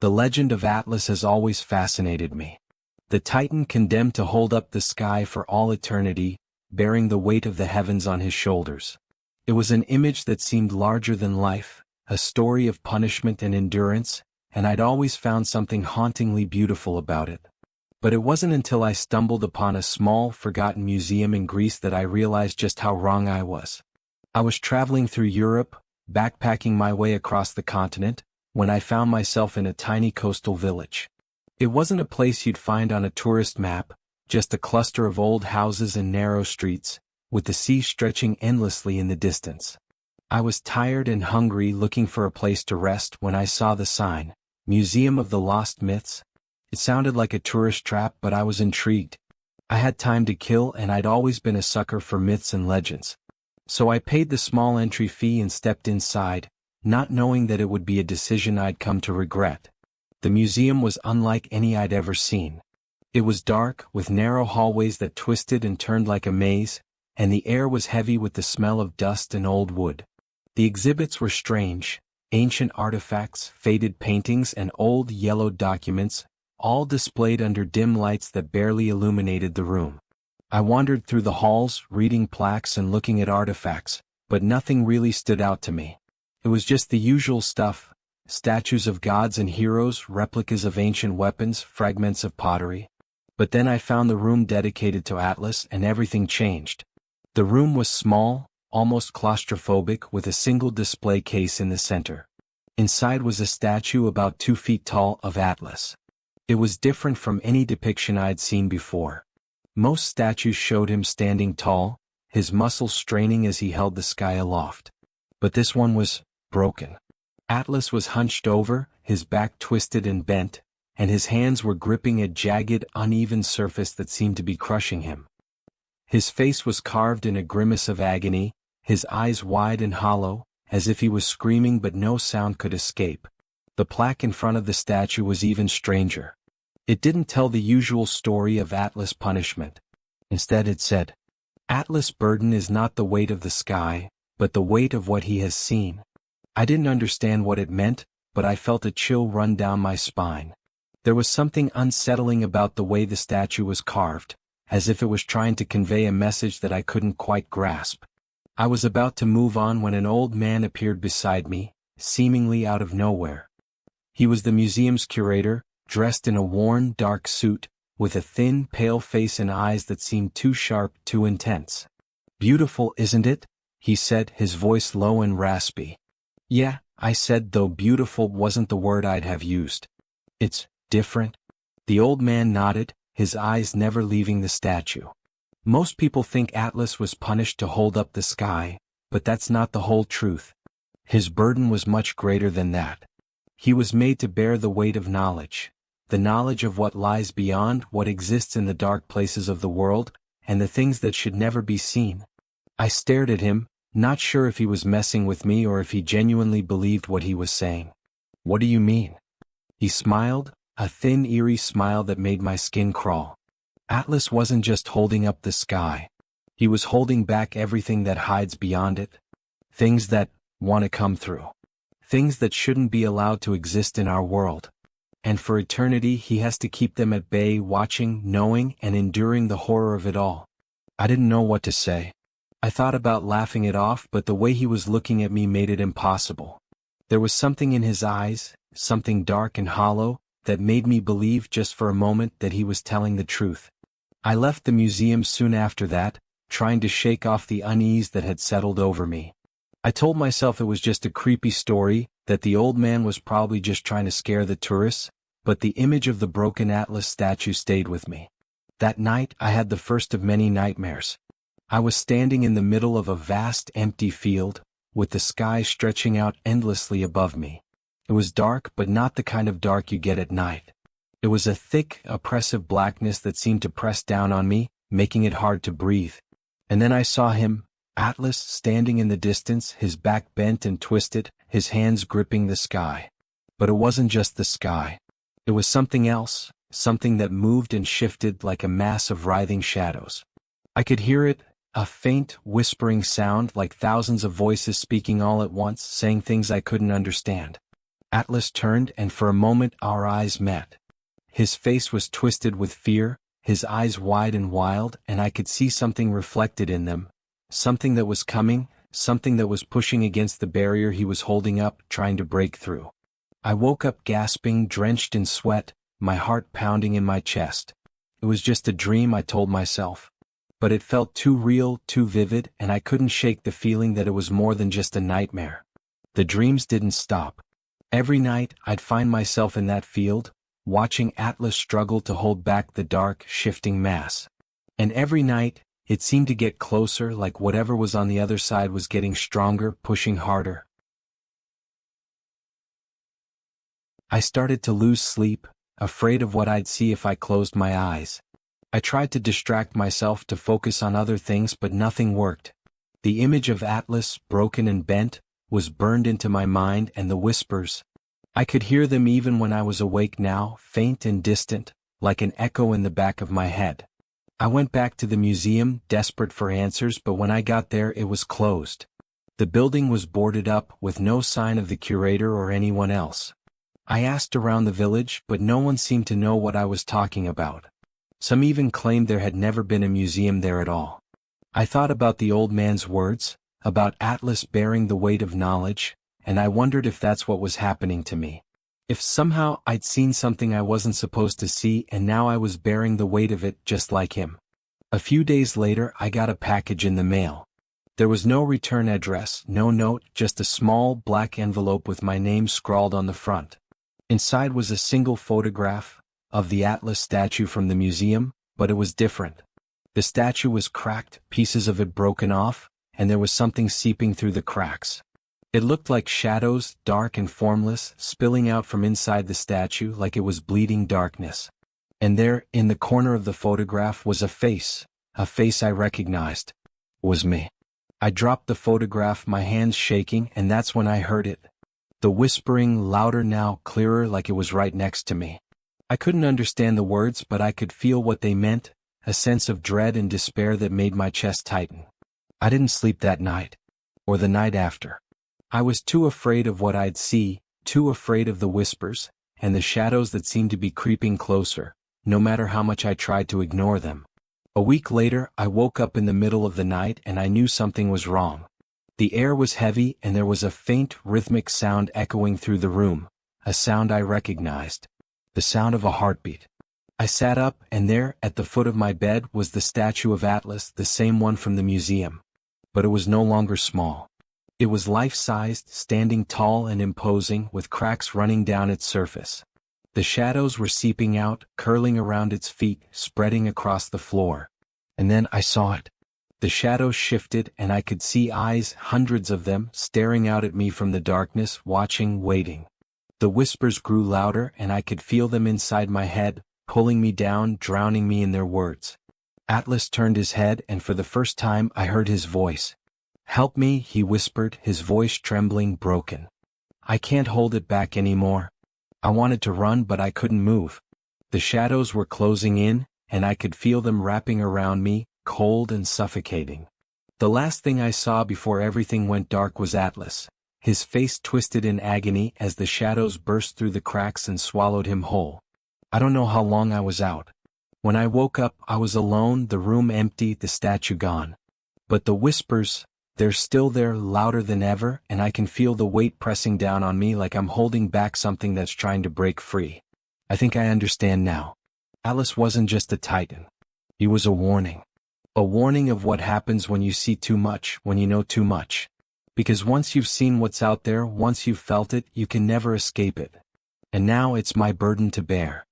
The legend of Atlas has always fascinated me. The Titan condemned to hold up the sky for all eternity, bearing the weight of the heavens on his shoulders. It was an image that seemed larger than life, a story of punishment and endurance, and I'd always found something hauntingly beautiful about it. But it wasn't until I stumbled upon a small, forgotten museum in Greece that I realized just how wrong I was. I was traveling through Europe, backpacking my way across the continent, when I found myself in a tiny coastal village. It wasn't a place you'd find on a tourist map, just a cluster of old houses and narrow streets, with the sea stretching endlessly in the distance. I was tired and hungry, looking for a place to rest, when I saw the sign, Museum of the Lost Myths. It sounded like a tourist trap, but I was intrigued. I had time to kill, and I'd always been a sucker for myths and legends. So I paid the small entry fee and stepped inside, not knowing that it would be a decision I'd come to regret. The museum was unlike any I'd ever seen. It was dark, with narrow hallways that twisted and turned like a maze, and the air was heavy with the smell of dust and old wood. The exhibits were strange: ancient artifacts, faded paintings, and old yellowed documents, all displayed under dim lights that barely illuminated the room. I wandered through the halls, reading plaques and looking at artifacts, but nothing really stood out to me. It was just the usual stuff: statues of gods and heroes, replicas of ancient weapons, fragments of pottery. But then I found the room dedicated to Atlas, and everything changed. The room was small, almost claustrophobic, with a single display case in the center. Inside was a statue about 2 feet tall of Atlas. It was different from any depiction I'd seen before. Most statues showed him standing tall, his muscles straining as he held the sky aloft. But this one was broken. Atlas was hunched over, his back twisted and bent, and his hands were gripping a jagged, uneven surface that seemed to be crushing him. His face was carved in a grimace of agony, his eyes wide and hollow, as if he was screaming, but no sound could escape. The plaque in front of the statue was even stranger. It didn't tell the usual story of Atlas' punishment. Instead it said, "Atlas' burden is not the weight of the sky, but the weight of what he has seen." I didn't understand what it meant, but I felt a chill run down my spine. There was something unsettling about the way the statue was carved, as if it was trying to convey a message that I couldn't quite grasp. I was about to move on when an old man appeared beside me, seemingly out of nowhere. He was the museum's curator, dressed in a worn, dark suit, with a thin, pale face and eyes that seemed too sharp, too intense. "Beautiful, isn't it?" he said, his voice low and raspy. "Yeah," I said, though beautiful wasn't the word I'd have used. "It's different." The old man nodded, his eyes never leaving the statue. "Most people think Atlas was punished to hold up the sky, but that's not the whole truth. His burden was much greater than that. He was made to bear the weight of knowledge, the knowledge of what lies beyond, what exists in the dark places of the world, and the things that should never be seen." I stared at him, not sure if he was messing with me or if he genuinely believed what he was saying. "What do you mean?" He smiled, a thin, eerie smile that made my skin crawl. "Atlas wasn't just holding up the sky. He was holding back everything that hides beyond it. Things that want to come through. Things that shouldn't be allowed to exist in our world. And for eternity he has to keep them at bay, watching, knowing, and enduring the horror of it all." I didn't know what to say. I thought about laughing it off, but the way he was looking at me made it impossible. There was something in his eyes, something dark and hollow, that made me believe just for a moment that he was telling the truth. I left the museum soon after that, trying to shake off the unease that had settled over me. I told myself it was just a creepy story, that the old man was probably just trying to scare the tourists, but the image of the broken Atlas statue stayed with me. That night I had the first of many nightmares. I was standing in the middle of a vast empty field, with the sky stretching out endlessly above me. It was dark, but not the kind of dark you get at night. It was a thick, oppressive blackness that seemed to press down on me, making it hard to breathe. And then I saw him, Atlas, standing in the distance, his back bent and twisted, his hands gripping the sky. But it wasn't just the sky. It was something else, something that moved and shifted like a mass of writhing shadows. I could hear it, a faint, whispering sound like thousands of voices speaking all at once, saying things I couldn't understand. Atlas turned, and for a moment our eyes met. His face was twisted with fear, his eyes wide and wild, and I could see something reflected in them. Something that was coming, something that was pushing against the barrier he was holding up, trying to break through. I woke up gasping, drenched in sweat, my heart pounding in my chest. It was just a dream, I told myself. But it felt too real, too vivid, and I couldn't shake the feeling that it was more than just a nightmare. The dreams didn't stop. Every night, I'd find myself in that field, watching Atlas struggle to hold back the dark, shifting mass. And every night, it seemed to get closer, like whatever was on the other side was getting stronger, pushing harder. I started to lose sleep, afraid of what I'd see if I closed my eyes. I tried to distract myself, to focus on other things, but nothing worked. The image of Atlas, broken and bent, was burned into my mind, and the whispers. I could hear them even when I was awake now, faint and distant, like an echo in the back of my head. I went back to the museum, desperate for answers, but when I got there it was closed. The building was boarded up, with no sign of the curator or anyone else. I asked around the village, but no one seemed to know what I was talking about. Some even claimed there had never been a museum there at all. I thought about the old man's words, about Atlas bearing the weight of knowledge, and I wondered if that's what was happening to me. If somehow I'd seen something I wasn't supposed to see, and now I was bearing the weight of it just like him. A few days later I got a package in the mail. There was no return address, no note, just a small black envelope with my name scrawled on the front. Inside was a single photograph of the Atlas statue from the museum, but it was different. The statue was cracked, pieces of it broken off, and there was something seeping through the cracks. It looked like shadows, dark and formless, spilling out from inside the statue like it was bleeding darkness. And there, in the corner of the photograph, was a face I recognized. It was me. I dropped the photograph, my hands shaking, and that's when I heard it. The whispering, louder now, clearer, like it was right next to me. I couldn't understand the words, but I could feel what they meant, a sense of dread and despair that made my chest tighten. I didn't sleep that night, or the night after. I was too afraid of what I'd see, too afraid of the whispers, and the shadows that seemed to be creeping closer, no matter how much I tried to ignore them. A week later, I woke up in the middle of the night and I knew something was wrong. The air was heavy and there was a faint, rhythmic sound echoing through the room, a sound I recognized. The sound of a heartbeat. I sat up, and there, at the foot of my bed, was the statue of Atlas, the same one from the museum. But it was no longer small. It was life-sized, standing tall and imposing, with cracks running down its surface. The shadows were seeping out, curling around its feet, spreading across the floor. And then I saw it. The shadows shifted, and I could see eyes, hundreds of them, staring out at me from the darkness, watching, waiting. The whispers grew louder, and I could feel them inside my head, pulling me down, drowning me in their words. Atlas turned his head, and for the first time I heard his voice. "Help me," he whispered, his voice trembling, broken. "I can't hold it back anymore." I wanted to run, but I couldn't move. The shadows were closing in, and I could feel them wrapping around me, cold and suffocating. The last thing I saw before everything went dark was Atlas, his face twisted in agony as the shadows burst through the cracks and swallowed him whole. I don't know how long I was out. When I woke up, I was alone, the room empty, the statue gone. But the whispers, they're still there, louder than ever, and I can feel the weight pressing down on me like I'm holding back something that's trying to break free. I think I understand now. Atlas wasn't just a titan. He was a warning. A warning of what happens when you see too much, when you know too much. Because once you've seen what's out there, once you've felt it, you can never escape it. And now it's my burden to bear.